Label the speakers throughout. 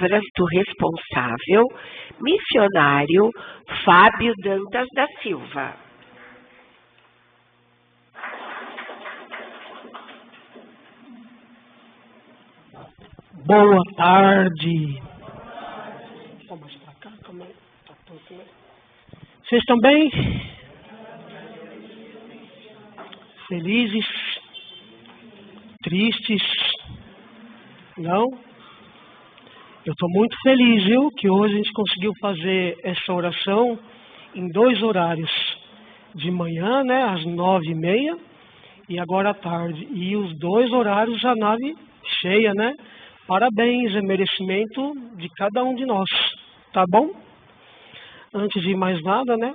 Speaker 1: palavras do responsável, missionário Fábio Dantas da Silva.
Speaker 2: Boa tarde. Só mais pra cá, calma aí. Tá pouco, né? Vocês estão bem? Felizes? Tristes? Não? Eu estou muito feliz, viu? Que hoje a gente conseguiu fazer essa oração em 2 horários. De manhã, né? Às 9h30 e agora à tarde. E os 2 horários a nave cheia, né? Parabéns, é merecimento de cada um de nós, tá bom? Antes de mais nada, né,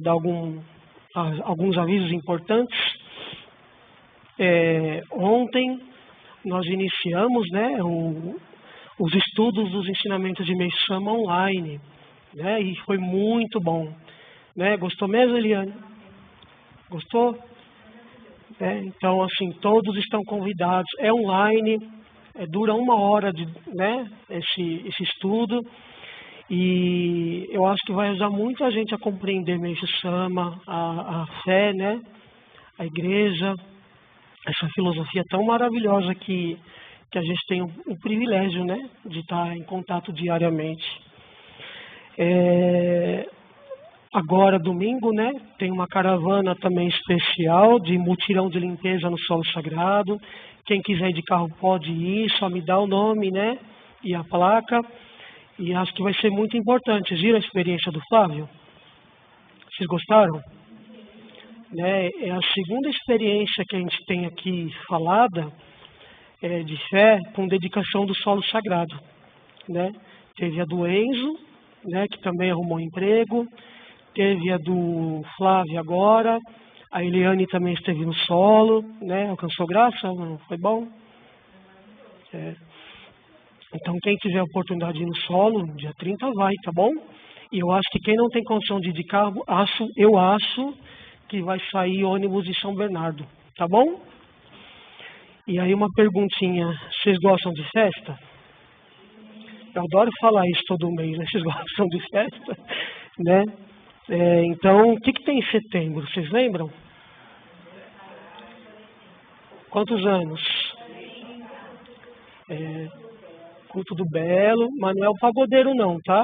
Speaker 2: dar alguns avisos importantes. Ontem nós iniciamos, né, os estudos dos ensinamentos de Meisama online, né, e foi muito bom, né? Gostou mesmo, Eliane? Gostou? Então, assim, todos estão convidados. É online. Dura 1 hora né, esse estudo, e eu acho que vai ajudar muito a gente a compreender Meishu Sama, a fé, né, a igreja, essa filosofia tão maravilhosa que a gente tem o privilégio, né, de estar em contato diariamente. Agora, domingo, né, tem uma caravana também especial de mutirão de limpeza no solo sagrado. Quem quiser ir de carro pode ir, só me dá o nome, né, e a placa. E acho que vai ser muito importante. Vocês viram a experiência do Flávio? Vocês gostaram? Né, é a segunda experiência que a gente tem aqui falada de fé com dedicação do solo sagrado, né? Teve a do Enzo, né, que também arrumou emprego. Teve a do Flávio agora. A Eliane também esteve no solo, né? Alcançou graça, não foi bom? Então, quem tiver a oportunidade de ir no solo, dia 30 vai, tá bom? E eu acho que quem não tem condição de ir de carro, eu acho que vai sair ônibus de São Bernardo, tá bom? E aí uma perguntinha, vocês gostam de festa? Eu adoro falar isso todo mês, né? Vocês gostam de festa? Né? Então, o que tem em setembro? Vocês lembram? Quantos anos? Culto do Belo, mas não é o pagodeiro não, tá?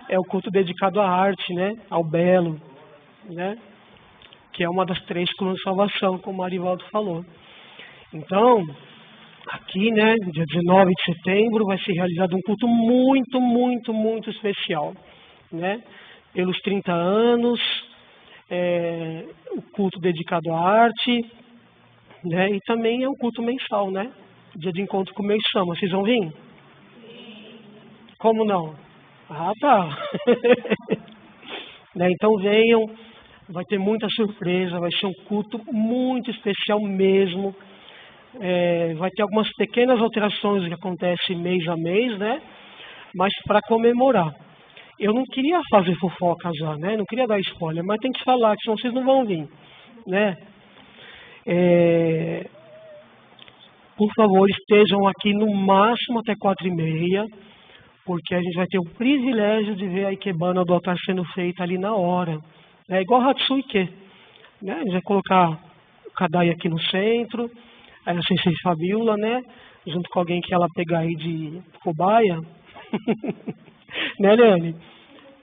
Speaker 2: É o culto dedicado à arte, né? Ao Belo, né? Que é uma das 3 colunas de salvação, como o Arivaldo falou. Então, aqui, né, dia 19 de setembro, vai ser realizado um culto muito, muito, muito especial, né? Pelos 30 anos, o culto dedicado à arte, né? E também é um culto mensal, né? Dia de encontro com o Meisama. Vocês vão vir? Como não? Ah, tá. Né? Então venham, vai ter muita surpresa, vai ser um culto muito especial mesmo. Vai ter algumas pequenas alterações que acontecem mês a mês, né? Mas para comemorar. Eu não queria fazer fofoca já, né? Não queria dar spoiler, mas tem que falar, que senão vocês não vão vir, né? Por favor, estejam aqui no máximo até 4h30, porque a gente vai ter o privilégio de ver a Ikebana do altar sendo feita ali na hora. É igual Hatsuike, né? A gente vai colocar o Kadai aqui no centro, aí a Sensei Fabiola, né? Junto com alguém que ela pegar aí de cobaia. Né, Leane?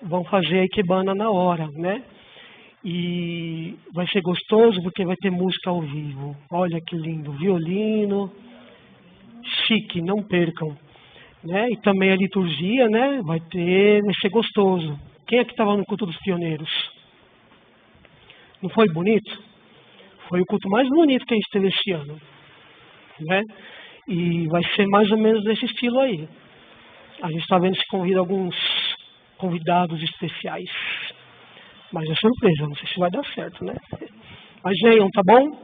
Speaker 2: Vão fazer a Ikebana na hora, né? E vai ser gostoso porque vai ter música ao vivo. Olha que lindo, violino, chique, não percam, né? E também a liturgia, né? Vai ser gostoso. Quem é que estava no culto dos pioneiros? Não foi bonito? Foi o culto mais bonito que a gente teve esse ano, né? E vai ser mais ou menos desse estilo aí. A gente está vendo se convida alguns convidados especiais. Mas é surpresa, não sei se vai dar certo, né? Mas venham, tá bom?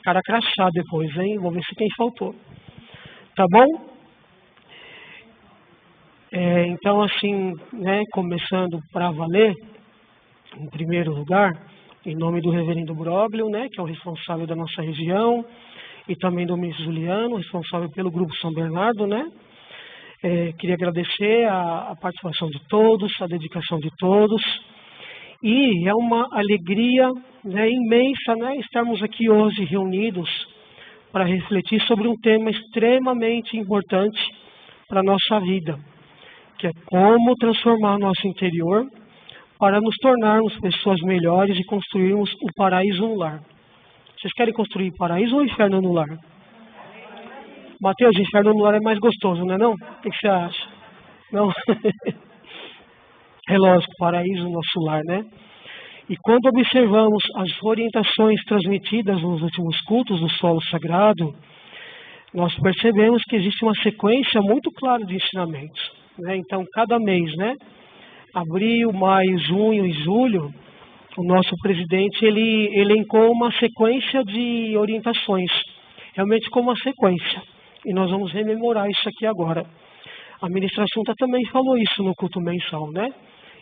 Speaker 2: Cara crachá depois, hein? Vou ver se quem faltou. Tá bom? Então, assim, né, começando para valer, em primeiro lugar, em nome do reverendo Broglio, né, que é o responsável da nossa região, e também do ministro Juliano, responsável pelo Grupo São Bernardo, né? Queria agradecer a participação de todos, a dedicação de todos. E é uma alegria, né, imensa, né, estarmos aqui hoje reunidos para refletir sobre um tema extremamente importante para a nossa vida, que é como transformar nosso interior para nos tornarmos pessoas melhores e construirmos um paraíso no lar. Vocês querem construir paraíso ou inferno no lar? Mateus, inferno no lar é mais gostoso, não é não? O que você acha? Não? É lógico, paraíso no nosso lar, né? E quando observamos as orientações transmitidas nos últimos cultos do solo sagrado, nós percebemos que existe uma sequência muito clara de ensinamentos, né? Então, cada mês, né? Abril, maio, junho e julho, o nosso presidente ele elencou uma sequência de orientações, realmente como uma sequência. E nós vamos rememorar isso aqui agora. A ministra Assunta também falou isso no culto mensal, né?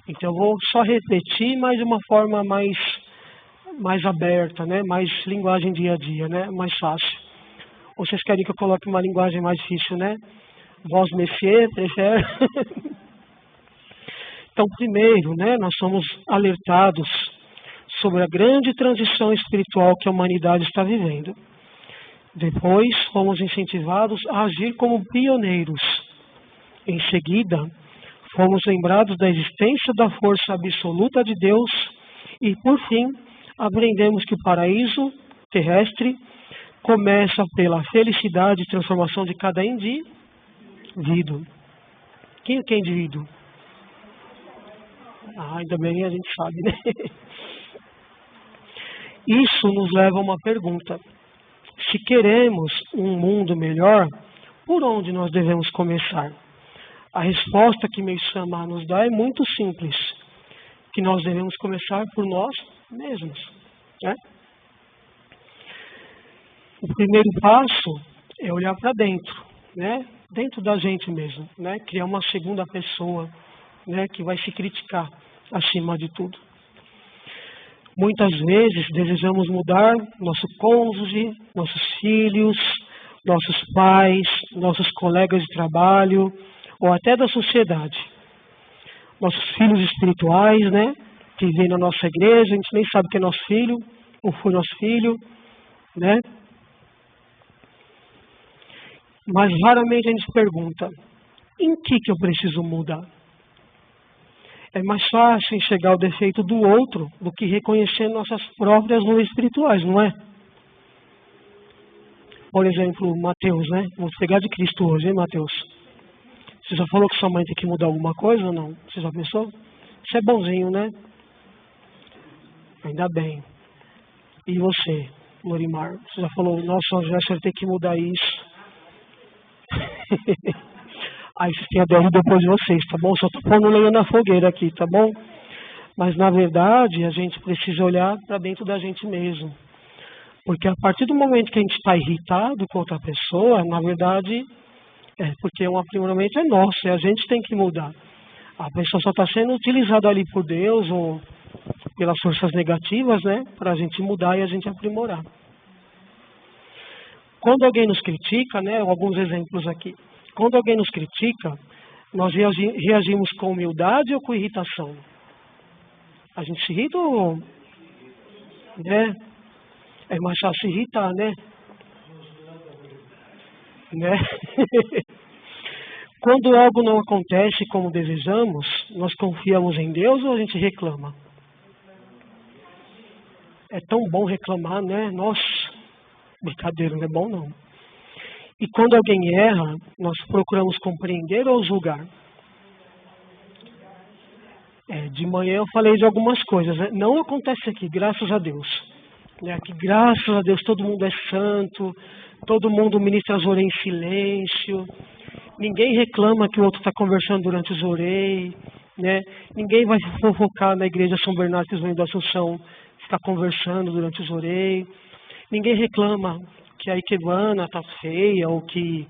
Speaker 2: Então eu vou só repetir, mas de uma forma mais aberta, né? Mais linguagem dia a dia, né? Mais fácil. Ou vocês querem que eu coloque uma linguagem mais difícil, né? Voz Messier, prefere? Então, primeiro, né? Nós somos alertados sobre a grande transição espiritual que a humanidade está vivendo. Depois, fomos incentivados a agir como pioneiros. Em seguida, fomos lembrados da existência da força absoluta de Deus e, por fim, aprendemos que o paraíso terrestre começa pela felicidade e transformação de cada indivíduo. Quem é que é indivíduo? Ainda bem a gente sabe, né? Isso nos leva a uma pergunta. Se queremos um mundo melhor, por onde nós devemos começar? A resposta que Meisama nos dá é muito simples, que nós devemos começar por nós mesmos, né? O primeiro passo é olhar para dentro, né? Dentro da gente mesmo, né? Criar uma segunda pessoa, né? Que vai se criticar acima de tudo. Muitas vezes desejamos mudar nosso cônjuge, nossos filhos, nossos pais, nossos colegas de trabalho, ou até da sociedade. Nossos filhos espirituais, né? Que vêm na nossa igreja, a gente nem sabe que é nosso filho, ou foi nosso filho, né? Mas raramente a gente pergunta, em que eu preciso mudar? É mais fácil enxergar o defeito do outro do que reconhecer nossas próprias nuvens espirituais, não é? Por exemplo, Mateus, né? Vamos pegar de Cristo hoje, hein, Mateus? Você já falou que sua mãe tem que mudar alguma coisa ou não? Você já pensou? Você é bonzinho, né? Ainda bem. E você, Lorimar? Você já falou, nossa, já você tem que mudar isso. Aí vocês têm a dor depois de vocês, tá bom? Só estou pondo lenha na fogueira aqui, tá bom? Mas, na verdade, a gente precisa olhar para dentro da gente mesmo. Porque a partir do momento que a gente está irritado com outra pessoa, na verdade, porque um aprimoramento é nosso, e a gente tem que mudar. A pessoa só está sendo utilizada ali por Deus ou pelas forças negativas, né? Para a gente mudar e a gente aprimorar. Quando alguém nos critica, né? Alguns exemplos aqui. Quando alguém nos critica, nós reagimos com humildade ou com irritação? A gente se irrita ou... né? É mais fácil irritar, né? Quando algo não acontece como desejamos, nós confiamos em Deus ou a gente reclama? É tão bom reclamar, né? Nossa, brincadeira, não é bom não. E quando alguém erra, nós procuramos compreender ou julgar? De manhã eu falei de algumas coisas, né? Não acontece aqui, graças a Deus. Aqui, graças a Deus, todo mundo é santo, todo mundo ministra as orei em silêncio, ninguém reclama que o outro está conversando durante os orei, né? Ninguém vai fofocar na igreja São Bernardo da Assunção, ficar conversando durante os orei, ninguém reclama que a ikebana está feia ou que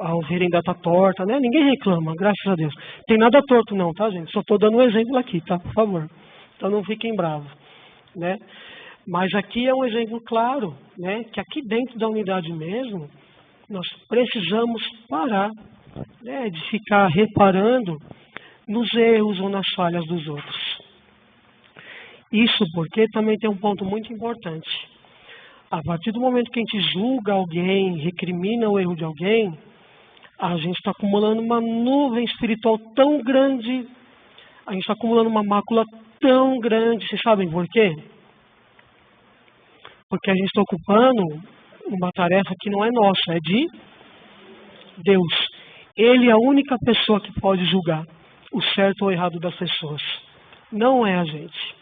Speaker 2: a oferenda está torta, né? Ninguém reclama, graças a Deus. Tem nada torto não, tá, gente? Só estou dando um exemplo aqui, tá? Por favor. Então não fiquem bravos, né? Mas aqui é um exemplo claro, né? Que aqui dentro da unidade mesmo, nós precisamos parar né, de ficar reparando nos erros ou nas falhas dos outros. Isso porque também tem um ponto muito importante. A partir do momento que a gente julga alguém, recrimina o erro de alguém, a gente está acumulando uma nuvem espiritual tão grande, a gente está acumulando uma mácula tão grande. Vocês sabem por quê? Porque a gente está ocupando uma tarefa que não é nossa, é de Deus. Ele é a única pessoa que pode julgar o certo ou errado das pessoas. Não é a gente.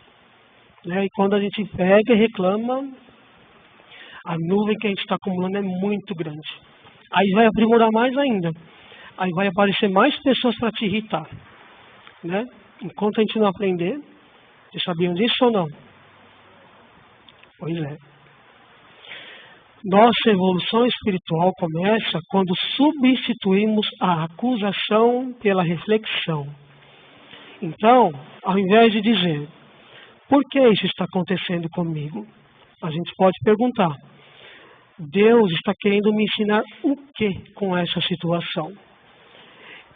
Speaker 2: Né? E quando a gente pega e reclama, a nuvem que a gente está acumulando é muito grande. Aí vai aprimorar mais ainda. Aí vai aparecer mais pessoas para te irritar. Né? Enquanto a gente não aprender, vocês sabiam disso ou não? Pois é. Nossa evolução espiritual começa quando substituímos a acusação pela reflexão. Então, ao invés de dizer, por que isso está acontecendo comigo? A gente pode perguntar, Deus está querendo me ensinar o que com essa situação?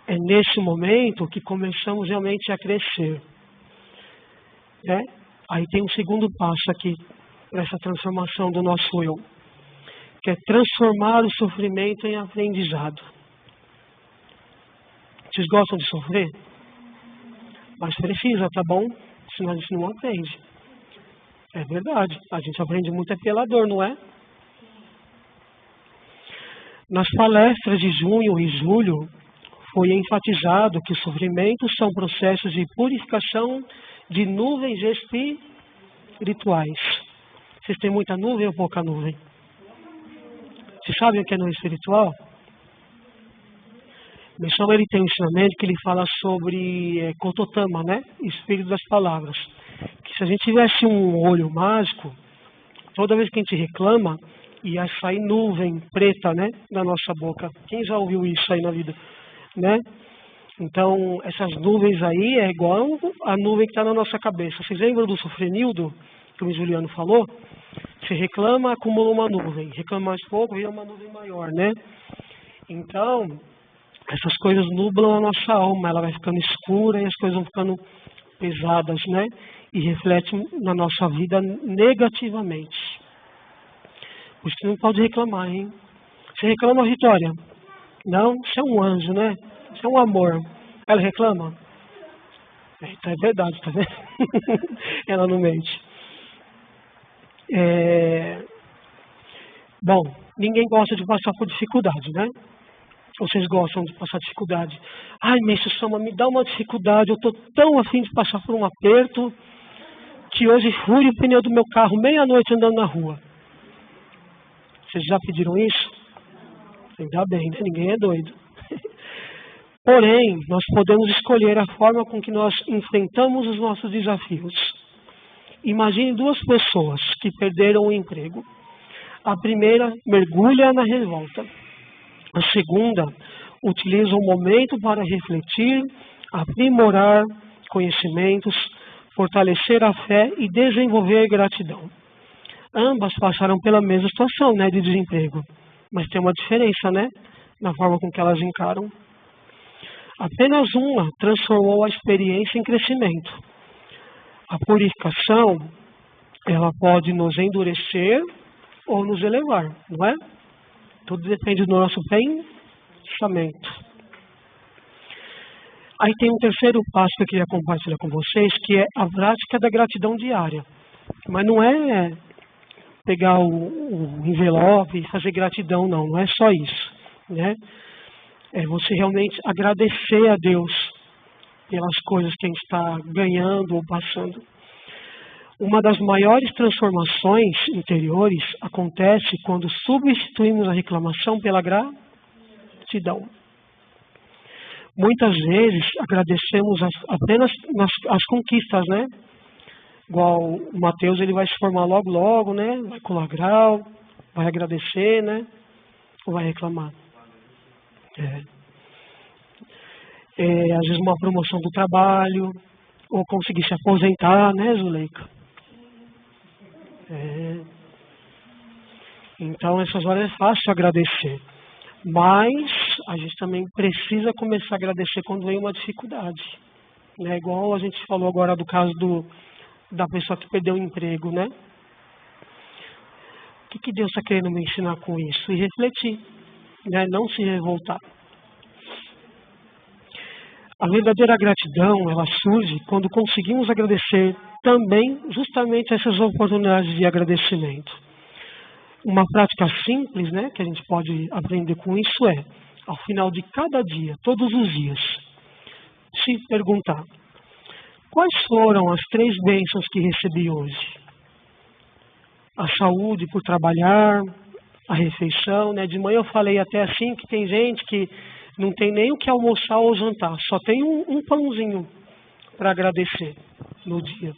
Speaker 2: É nesse momento que começamos realmente a crescer. Né? Aí tem um segundo passo aqui, para essa transformação do nosso eu, que é transformar o sofrimento em aprendizado. Vocês gostam de sofrer? Mas precisa, tá bom? Senão a gente não aprende. É verdade, a gente aprende muito pela dor, não é? Nas palestras de junho e julho, foi enfatizado que os sofrimentos são processos de purificação de nuvens espirituais. Vocês têm muita nuvem ou pouca nuvem? Vocês sabem o que é nuvem espiritual? O Meshama, ele tem um ensinamento que ele fala sobre Kototama, né? Espírito das palavras. Que se a gente tivesse um olho mágico, toda vez que a gente reclama, ia sair nuvem preta, né? Da nossa boca. Quem já ouviu isso aí na vida? Né? Então, essas nuvens aí é igual a nuvem que está na nossa cabeça. Vocês lembram do sofrenildo que o Juliano falou? Você reclama, acumula uma nuvem. Reclama mais pouco, vira uma nuvem maior, né? Então, essas coisas nublam a nossa alma. Ela vai ficando escura e as coisas vão ficando pesadas, né? E refletem na nossa vida negativamente. Por isso que não pode reclamar, hein? Você reclama, Vitória? Não, você é um anjo, né? Você é um amor. Ela reclama? Então é verdade, tá vendo? Ela não mente. Bom, ninguém gosta de passar por dificuldade, né? Vocês gostam de passar dificuldade? Ai, Meixo Sama, me dá uma dificuldade. Eu estou tão afim de passar por um aperto que hoje fure o pneu do meu carro meia-noite andando na rua. Vocês já pediram isso? Ainda bem, né? Ninguém é doido. Porém, nós podemos escolher a forma com que nós enfrentamos os nossos desafios. Imagine duas pessoas que perderam o emprego. A primeira mergulha na revolta. A segunda utiliza o momento para refletir, aprimorar conhecimentos, fortalecer a fé e desenvolver gratidão. Ambas passaram pela mesma situação, né, de desemprego. Mas tem uma diferença, né, na forma com que elas encaram. Apenas uma transformou a experiência em crescimento. A purificação, ela pode nos endurecer ou nos elevar, não é? Tudo depende do nosso pensamento. Aí tem um terceiro passo que eu queria compartilhar com vocês, que é a prática da gratidão diária. Mas não é pegar o envelope e fazer gratidão, não é só isso, né? É você realmente agradecer a Deus pelas coisas que a gente está ganhando ou passando. Uma das maiores transformações interiores acontece quando substituímos a reclamação pela gratidão. Muitas vezes agradecemos apenas as conquistas, né? Igual o Mateus, ele vai se formar logo, logo, né? Vai colar grau, vai agradecer, né? Ou vai reclamar. Às vezes uma promoção do trabalho, ou conseguir se aposentar, né, Zuleika? Então, essas horas é fácil agradecer. Mas a gente também precisa começar a agradecer quando vem uma dificuldade. Né? Igual a gente falou agora do caso da pessoa que perdeu o emprego, né? O que Deus está querendo me ensinar com isso? E refletir, né? Não se revoltar. A verdadeira gratidão, ela surge quando conseguimos agradecer também justamente essas oportunidades de agradecimento. Uma prática simples, né, que a gente pode aprender com isso é, ao final de cada dia, todos os dias, se perguntar, quais foram as 3 bênçãos que recebi hoje? A saúde por trabalhar, a refeição, né? De manhã eu falei até assim que tem gente que não tem nem o que almoçar ou jantar, só tem um pãozinho para agradecer no dia,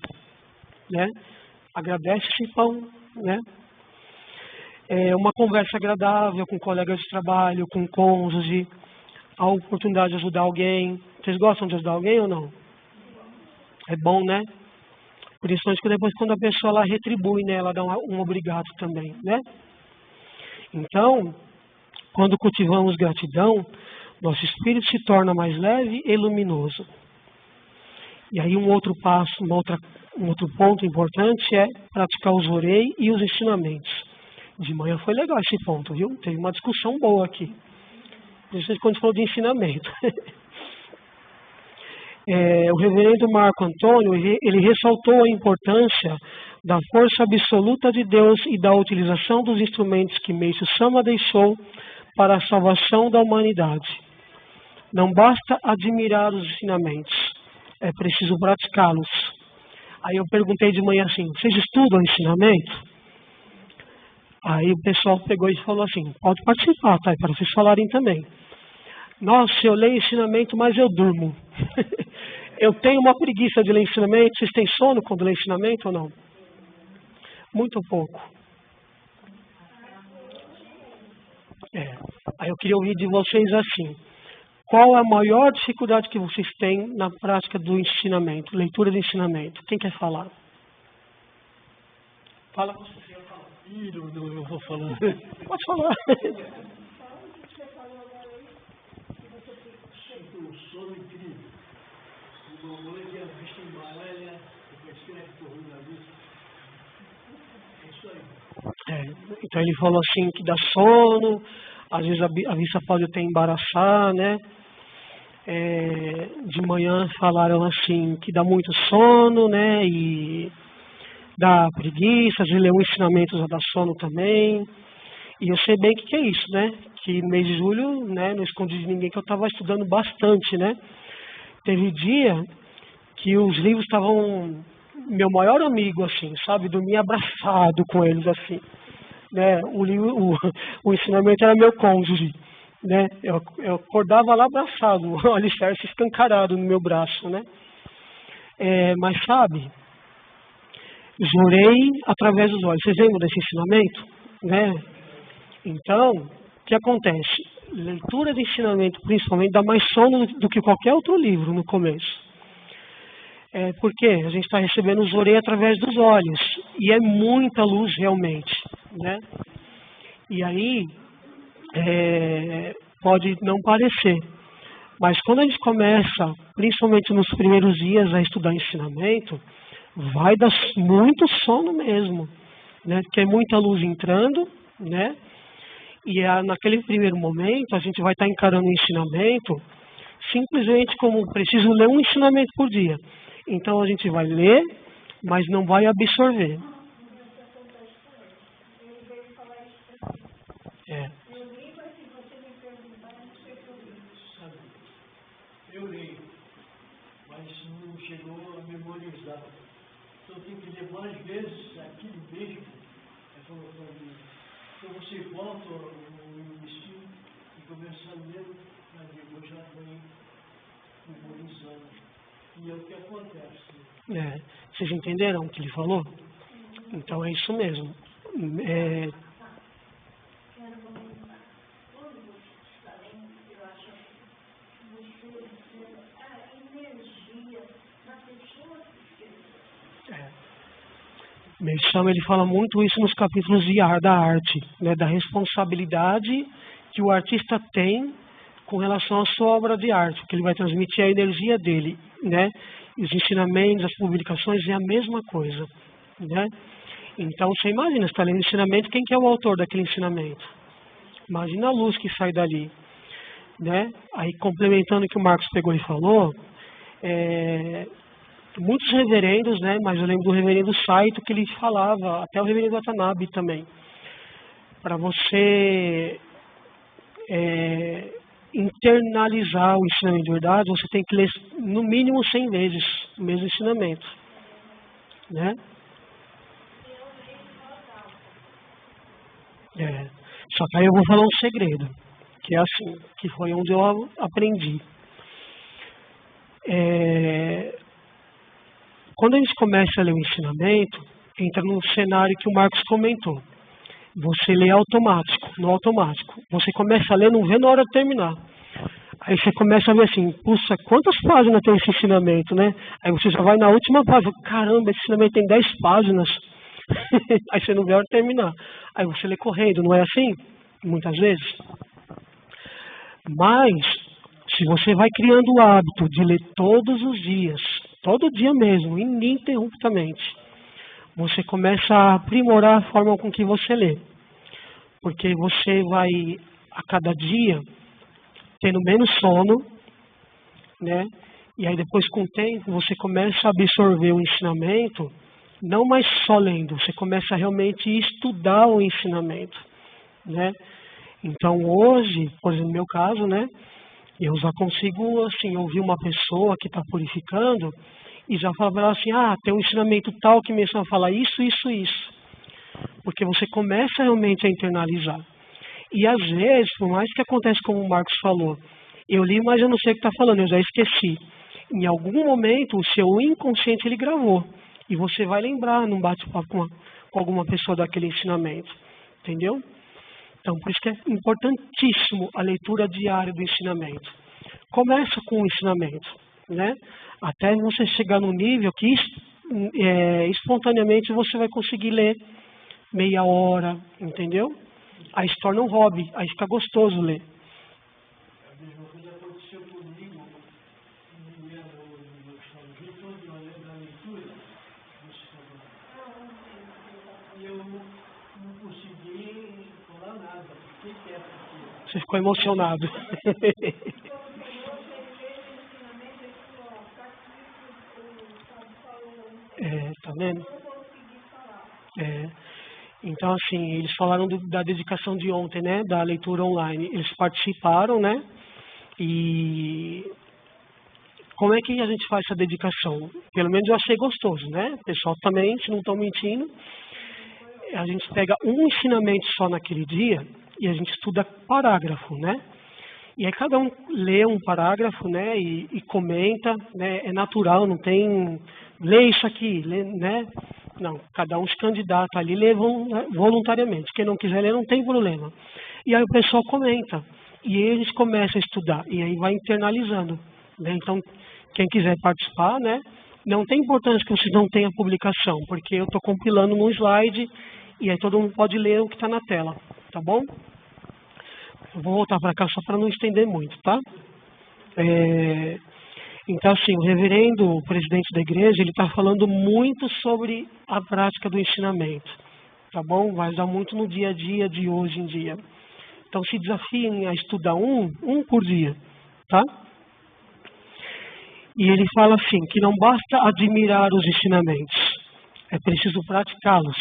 Speaker 2: né? Agradece esse pão, né? Uma conversa agradável com colegas de trabalho, com cônjuge, a oportunidade de ajudar alguém. Vocês gostam de ajudar alguém ou não? É bom, né? Principalmente que depois quando a pessoa ela retribui, né? Ela dá um obrigado também, né? Então, quando cultivamos gratidão, nosso espírito se torna mais leve e luminoso. E aí um outro passo, um outro ponto importante é praticar os orei e os ensinamentos. De manhã foi legal esse ponto, viu? Teve uma discussão boa aqui. Principalmente quando falou de ensinamento. O reverendo Marco Antônio, ele ressaltou a importância da força absoluta de Deus e da utilização dos instrumentos que Meixo Sama deixou para a salvação da humanidade. Não basta admirar os ensinamentos, é preciso praticá-los. Aí eu perguntei de manhã assim, vocês estudam ensinamento? Aí o pessoal pegou e falou assim, pode participar, tá? Para vocês falarem também. Nossa, eu leio ensinamento, mas eu durmo. Eu tenho uma preguiça de ler ensinamento. Vocês têm sono quando lê ensinamento ou não? Muito pouco. Aí eu queria ouvir de vocês assim. Qual a maior dificuldade que vocês têm na prática do ensinamento, leitura do ensinamento? Quem quer falar? Fala você. Não, eu vou falar. Pode falar.
Speaker 3: O sono incrível. Uma noite eu visto em Maléria, eu escrevo por jornalista. É isso aí.
Speaker 2: Então ele falou assim que dá sono, às vezes a vista pode até embaraçar, né? De manhã falaram assim que dá muito sono, né? E dá preguiça, de ler um ensinamento já dá sono também. E eu sei bem o que é isso, né? Que no mês de julho, né, não escondi de ninguém que eu estava estudando bastante, né? Teve dia que os livros estavam meu maior amigo, assim, sabe? Dormia abraçado com eles, assim. Né? O ensinamento era meu cônjuge, né? Eu acordava lá abraçado, o alicerce escancarado no meu braço, né? Mas sabe, jorei através dos olhos. Vocês lembram desse ensinamento? Né? Então, o que acontece? Leitura de ensinamento, principalmente, dá mais sono do que qualquer outro livro no começo. Porque a gente está recebendo os orei através dos olhos. E é muita luz realmente, né? E aí, pode não parecer. Mas quando a gente começa, principalmente nos primeiros dias, a estudar ensinamento, vai dar muito sono mesmo, né? Porque é muita luz entrando, né? E naquele primeiro momento, a gente vai estar encarando o ensinamento simplesmente como preciso ler um ensinamento por dia. Então a gente vai ler, mas não vai absorver.
Speaker 3: Eu leio, mas não chegou a memorizar. Então tem que ler mais vezes aquilo mesmo. Então você volta no destino e começa a ler, mas depois já vem memorizando. E é o que acontece.
Speaker 2: Vocês entenderam o que ele falou? Então é isso mesmo. Meixo Sama, ele fala muito isso nos capítulos da arte, né, da responsabilidade que o artista tem com relação à sua obra de arte, porque ele vai transmitir a energia dele, né? E os ensinamentos, as publicações é a mesma coisa, né? Então, você imagina, você está lendo ensinamento, quem que é o autor daquele ensinamento? Imagina a luz que sai dali, né? Aí, complementando o que o Marcos pegou e falou, muitos reverendos, né? Mas eu lembro do reverendo Saito que ele falava, até o reverendo Watanabe também, para você internalizar o ensinamento de verdade, você tem que ler no mínimo 100 vezes o mesmo ensinamento, né? Só que aí eu vou falar um segredo, que é assim, que foi onde eu aprendi. Quando a gente começa a ler o ensinamento, entra no cenário que o Marcos comentou. Você lê automático, no automático. Você começa a ler, não vê na hora de terminar. Aí você começa a ver assim, puxa, quantas páginas tem esse ensinamento, né? Aí você já vai na última página, caramba, esse ensinamento tem 10 páginas. Aí você não vê a hora de terminar. Aí você lê correndo, não é assim? Muitas vezes. Mas, se você vai criando o hábito de ler todos os dias, todo dia mesmo, ininterruptamente, você começa a aprimorar a forma com que você lê. Porque você vai, a cada dia, tendo menos sono, né? E aí depois, com o tempo, você começa a absorver o ensinamento, não mais só lendo, você começa a realmente estudar o ensinamento, né? Então hoje, por exemplo, no meu caso, né? Eu já consigo, assim, ouvir uma pessoa que está purificando e já falar assim, tem um ensinamento tal que me ensina a falar isso, isso, isso. Porque você começa realmente a internalizar. E às vezes, por mais que aconteça como o Marcos falou, eu li, mas eu não sei o que está falando, eu já esqueci. Em algum momento, o seu inconsciente ele gravou. E você vai lembrar num bate-papo com alguma pessoa daquele ensinamento. Entendeu? Então, por isso que é importantíssimo a leitura diária do ensinamento. Começa com o ensinamento, né? Até você chegar num nível que espontaneamente você vai conseguir ler meia hora, entendeu? Aí se torna um hobby, aí fica gostoso ler.
Speaker 3: A mesma coisa aconteceu comigo, no meu retorno da leitura, e eu não consegui falar nada, fiquei quieto.
Speaker 2: Você ficou emocionado. Tá vendo? Então, assim, eles falaram da dedicação de ontem, né? Da leitura online. Eles participaram, né? E como é que a gente faz essa dedicação? Pelo menos eu achei gostoso, né? O pessoal também, se não estão mentindo. A gente pega um ensinamento só naquele dia e a gente estuda parágrafo, né? E aí cada um lê um parágrafo, né? E comenta, né? É natural, não tem... Lê isso aqui, lê, né? Não, cada um se candidata ali, lê voluntariamente. Quem não quiser ler, não tem problema. E aí o pessoal comenta. E eles começam a estudar. E aí vai internalizando, né? Então, quem quiser participar, né? Não tem importância que você não tenha publicação, porque eu estou compilando num slide e aí todo mundo pode ler o que está na tela, tá bom? Eu vou voltar para cá só para não estender muito, tá? Então, assim, o reverendo, o presidente da igreja, ele está falando muito sobre a prática do ensinamento, tá bom? Vai dar muito no dia a dia de hoje em dia. Então, se desafiem a estudar um por dia, tá? E ele fala assim, que não basta admirar os ensinamentos, é preciso praticá-los.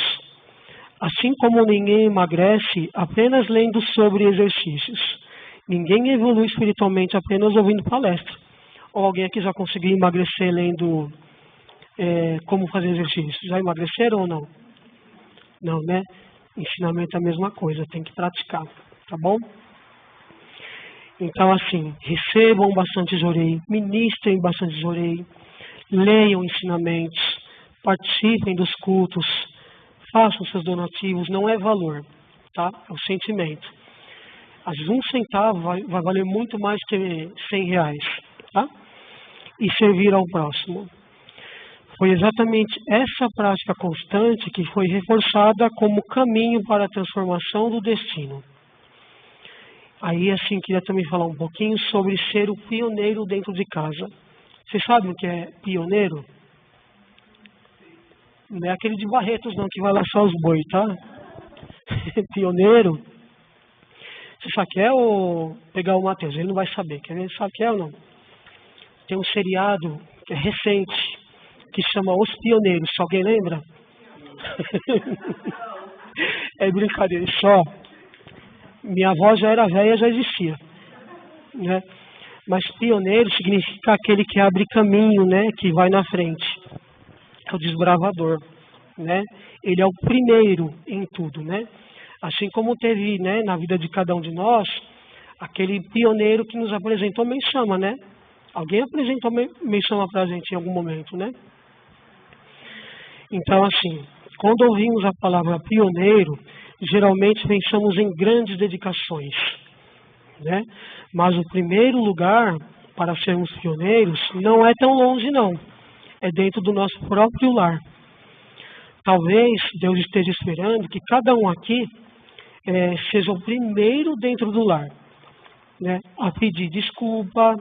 Speaker 2: Assim como ninguém emagrece apenas lendo sobre exercícios, ninguém evolui espiritualmente apenas ouvindo palestra. Ou alguém aqui já conseguiu emagrecer lendo como fazer exercício? Já emagresceram ou não? Não, né? Ensinamento é a mesma coisa, tem que praticar, tá bom? Então, assim, recebam bastante jorei, ministrem bastante jorei, leiam ensinamentos, participem dos cultos, façam seus donativos, não é valor, tá? É o sentimento. Às vezes 1 centavo vai valer muito mais que R$100, tá? E servir ao próximo. Foi exatamente essa prática constante que foi reforçada como caminho para a transformação do destino. Aí, assim, queria também falar um pouquinho sobre ser o pioneiro dentro de casa. Vocês sabem o que é pioneiro? Não é aquele de Barretos, não, que vai laçar os boi, tá? Pioneiro. Você sabe que é ou pegar o Matheus? Ele não vai saber. Quer ver? Sabe que é ou não? Tem um seriado que é recente, que chama Os Pioneiros. Se alguém lembra? É brincadeira, só. Minha avó já era velha, já existia, né? Mas pioneiro significa aquele que abre caminho, né? Que vai na frente. É o desbravador, né? Ele é o primeiro em tudo, né? Assim como teve, né, na vida de cada um de nós, aquele pioneiro que nos apresentou Meixama, né? Alguém apresentou Meixama para a gente em algum momento, né? Então, assim, quando ouvimos a palavra pioneiro, geralmente pensamos em grandes dedicações, né? Mas o primeiro lugar para sermos pioneiros não é tão longe, não. É dentro do nosso próprio lar. Talvez Deus esteja esperando que cada um aqui seja o primeiro dentro do lar, né? A pedir desculpa,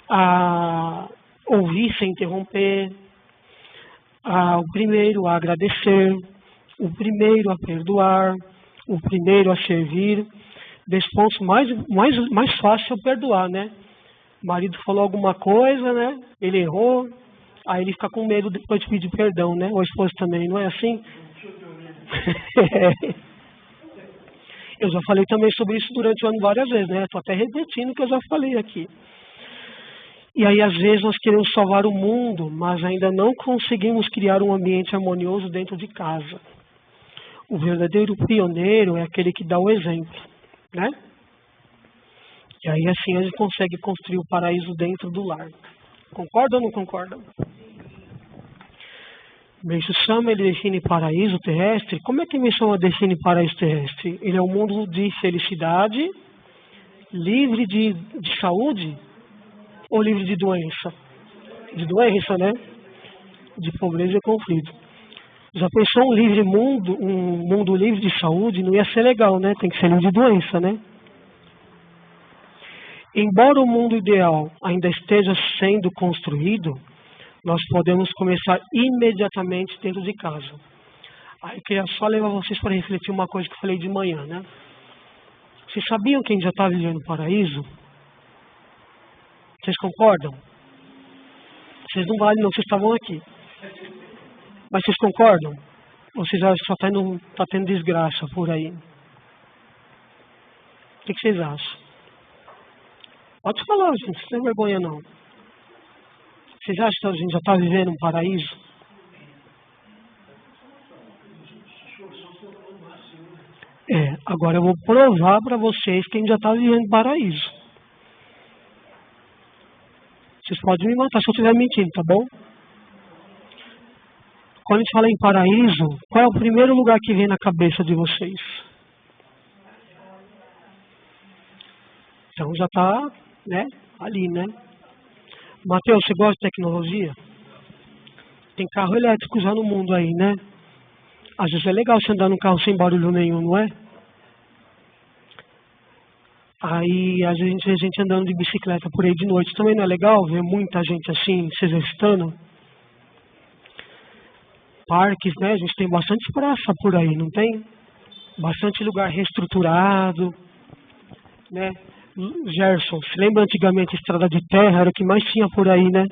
Speaker 2: a ouvir sem interromper, o primeiro a agradecer, o primeiro a perdoar, o primeiro a servir. Desse ponto mais fácil é perdoar, né? O marido falou alguma coisa, né? Ele errou, aí ele fica com medo depois de pedir perdão, né? Ou a esposa também, não é assim? Eu já falei também sobre isso durante o ano várias vezes, né? Estou até repetindo o que eu já falei aqui. E aí, às vezes, nós queremos salvar o mundo, mas ainda não conseguimos criar um ambiente harmonioso dentro de casa. O verdadeiro pioneiro é aquele que dá o exemplo, né? E aí, assim, a gente consegue construir o paraíso dentro do lar. Concorda ou não concorda? Meixama, ele define paraíso terrestre. Como é que Meixama define paraíso terrestre? Ele é um mundo de felicidade, livre de saúde ou livre de doença? De doença, né? De pobreza e conflito. Já pensou um mundo livre de saúde? Não ia ser legal, né? Tem que ser livre de doença, né? Embora o mundo ideal ainda esteja sendo construído, nós podemos começar imediatamente dentro de casa. Aí eu queria só levar vocês para refletir uma coisa que eu falei de manhã, né? Vocês sabiam que a gente já está vivendo o paraíso? Vocês concordam? Vocês não valem não, vocês estavam aqui. Mas vocês concordam? Ou vocês acham que só está tendo desgraça por aí? O que vocês acham? Pode falar, gente, não tem vergonha não. Vocês acham que a gente já está vivendo um paraíso? Agora eu vou provar para vocês que a gente já está vivendo um paraíso. Vocês podem me matar se eu estiver mentindo, tá bom? Quando a gente fala em paraíso, qual é o primeiro lugar que vem na cabeça de vocês? Então já está, né, ali, né? Matheus, você gosta de tecnologia? Tem carro elétrico já no mundo aí, né? Às vezes é legal você andar num carro sem barulho nenhum, não é? Aí, às vezes, a gente vê gente andando de bicicleta por aí de noite. Também não é legal ver muita gente assim, se exercitando? Parques, né? A gente tem bastante praça por aí, não tem? Bastante lugar reestruturado, né? Gerson, se lembra antigamente a estrada de terra? Era o que mais tinha por aí, né?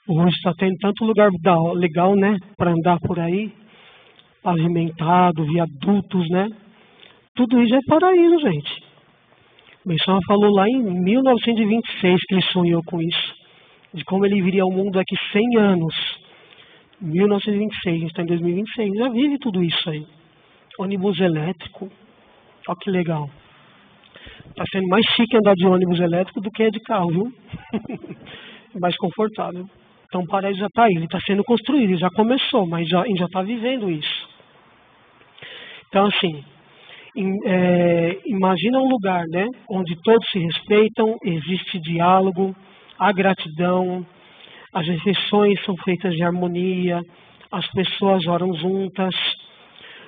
Speaker 2: Hoje está tendo tanto lugar legal, né? Para andar por aí. Pavimentado, viadutos, né? Tudo isso é paraíso, gente. Meixama falou lá em 1926 que ele sonhou com isso. De como ele viria ao mundo daqui 100 anos. 1926, a gente está em 2026. Já vive tudo isso aí. Ônibus elétrico. Olha que legal. Está sendo mais chique andar de ônibus elétrico do que de carro, viu? Mais confortável. Então o paraíso já está aí. Ele está sendo construído, ele já começou, mas a gente já está vivendo isso. Então, assim, imagina um lugar, né, onde todos se respeitam, existe diálogo, há gratidão, as refeições são feitas de harmonia, as pessoas oram juntas,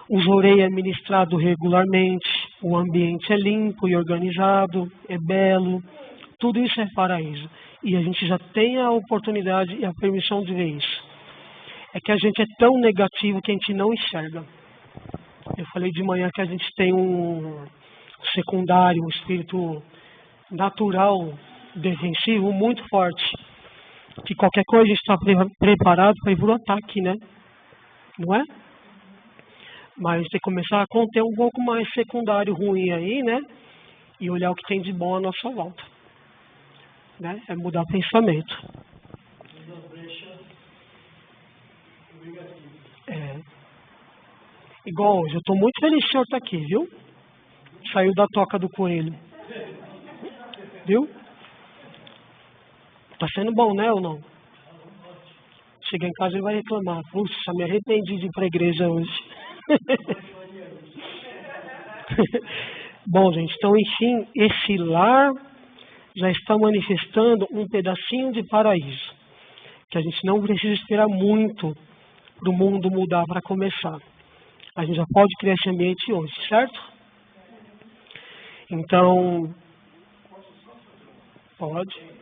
Speaker 2: o jorei é ministrado regularmente, o ambiente é limpo e organizado, é belo, tudo isso é paraíso. E a gente já tem a oportunidade e a permissão de ver isso. É que a gente é tão negativo que a gente não enxerga. Eu falei de manhã que a gente tem um secundário, um espírito natural, defensivo muito forte. Que qualquer coisa está preparado para ir para o ataque, né? Não é? Mas a gente tem que começar a conter um pouco mais secundário ruim aí, né? E olhar o que tem de bom à nossa volta. Né? É mudar o pensamento. É. Igual hoje, eu estou muito feliz que o senhor está aqui, viu? Saiu da toca do coelho. Viu? Tá sendo bom, né, ou não? Chega em casa e vai reclamar. Puxa, me arrependi de ir para a igreja hoje. Bom, gente, então, enfim, esse lar já está manifestando um pedacinho de paraíso. Que a gente não precisa esperar muito para o mundo mudar para começar. A gente já pode criar esse ambiente hoje, certo? Então, pode.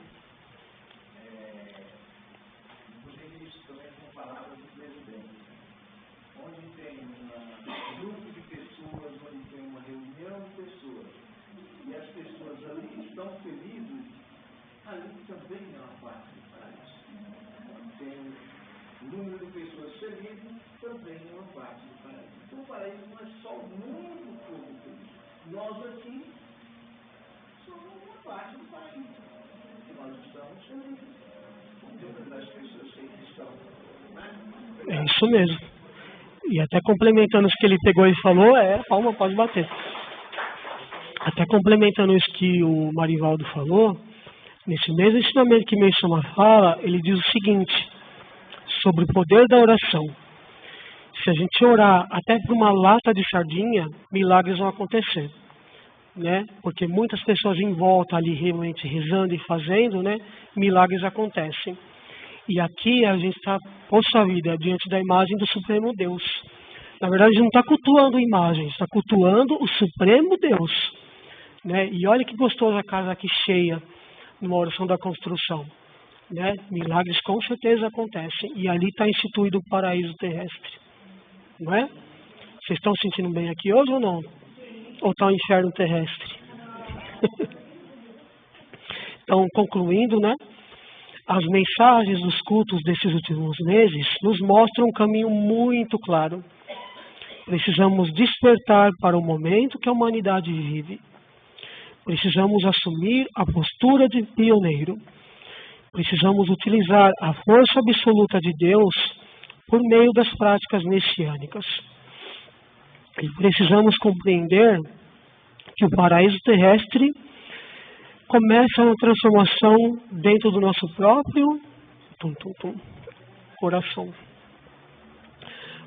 Speaker 3: Nós aqui somos uma parte do paraíso. Nós estamos felizes. Muitas das pessoas que estão.
Speaker 2: É isso mesmo. E até complementando isso que ele pegou e falou, palma, pode bater. Até complementando isso que o Marivaldo falou, nesse mesmo ensinamento que Meisama fala, ele diz o seguinte, sobre o poder da oração. Se a gente orar até por uma lata de sardinha, milagres vão acontecer. Né? Porque muitas pessoas em volta ali realmente rezando e fazendo, né? Milagres acontecem. E aqui a gente está, poxa vida, diante da imagem do Supremo Deus. Na verdade, a gente não está cultuando imagens, está cultuando o Supremo Deus. Né? E olha que gostoso a casa aqui cheia, numa oração da construção. Né? Milagres com certeza acontecem. E ali está instituído o paraíso terrestre. Não é? Vocês estão se sentindo bem aqui hoje ou não? Ou está o inferno terrestre? Então, concluindo, né? As mensagens dos cultos desses últimos meses nos mostram um caminho muito claro. Precisamos despertar para o momento que a humanidade vive. Precisamos assumir a postura de pioneiro. Precisamos utilizar a força absoluta de Deus por meio das práticas messiânicas. E precisamos compreender que o paraíso terrestre começa uma transformação dentro do nosso próprio coração.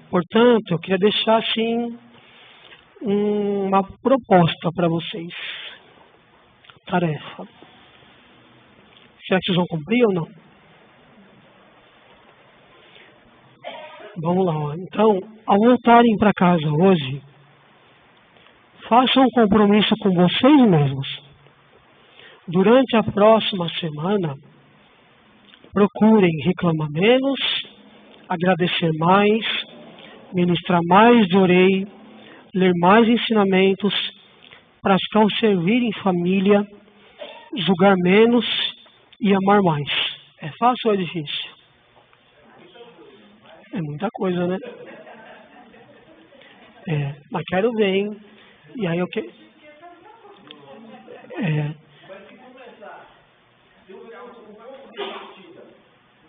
Speaker 2: Portanto, eu queria deixar assim uma proposta para vocês. Tarefa. Será que vocês vão cumprir ou não? Vamos lá. Então, ao voltarem para casa hoje, façam um compromisso com vocês mesmos. Durante a próxima semana, procurem reclamar menos, agradecer mais, ministrar mais de orei, ler mais ensinamentos, praticar o servir em família, julgar menos e amar mais. É fácil ou é difícil? É muita coisa, né? Mas quero ver, hein? E aí eu quero...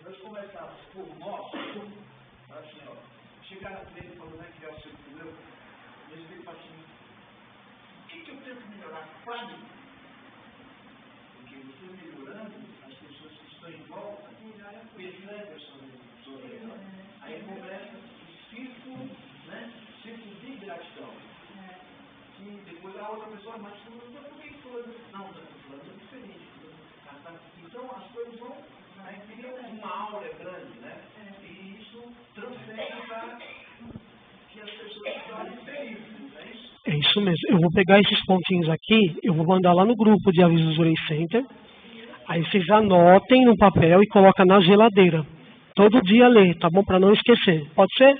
Speaker 3: Nós começarmos por nós, assim, ó, chegar na frente e falar, que é o seu problema, e ele fala assim, o que eu tenho que melhorar para mim? Porque você melhorando, as pessoas que estão em volta percebem a sua melhora. Aí começa o círculo, né? Círculo de gratidão. E depois a outra pessoa, mas por que fulano? Não, fulano é diferente. Então as coisas vão, né, criam uma aura grande, né? E isso transfere para que as pessoas se tornem felizes, não é isso?
Speaker 2: É isso mesmo. Eu vou pegar esses pontinhos aqui, eu vou mandar lá no grupo de avisos do Ray Center. Aí vocês anotem no papel e colocam na geladeira. Todo dia lê, tá bom? Para não esquecer. Pode ser?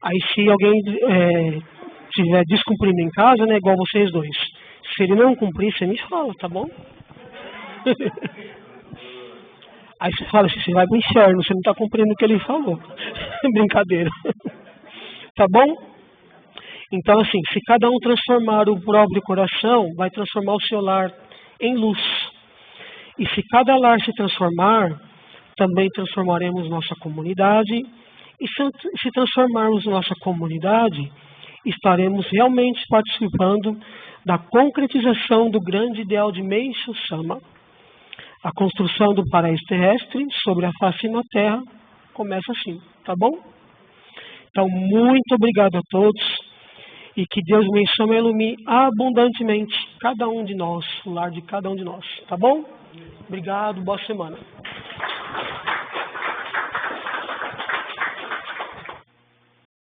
Speaker 2: Aí se alguém tiver descumprindo em casa, né, igual vocês dois. Se ele não cumprir, você me fala, tá bom? Aí você fala assim, você vai pro inferno, você não está cumprindo o que ele falou. Brincadeira. Tá bom? Então assim, se cada um transformar o próprio coração, vai transformar o seu lar em luz. E se cada lar se transformar, também transformaremos nossa comunidade. E se transformarmos nossa comunidade, estaremos realmente participando da concretização do grande ideal de Meishu Sama. A construção do paraíso terrestre sobre a face na Terra começa assim, tá bom? Então, muito obrigado a todos e que Deus me chame e ilumine abundantemente cada um de nós, o lar de cada um de nós, tá bom? Obrigado, boa semana.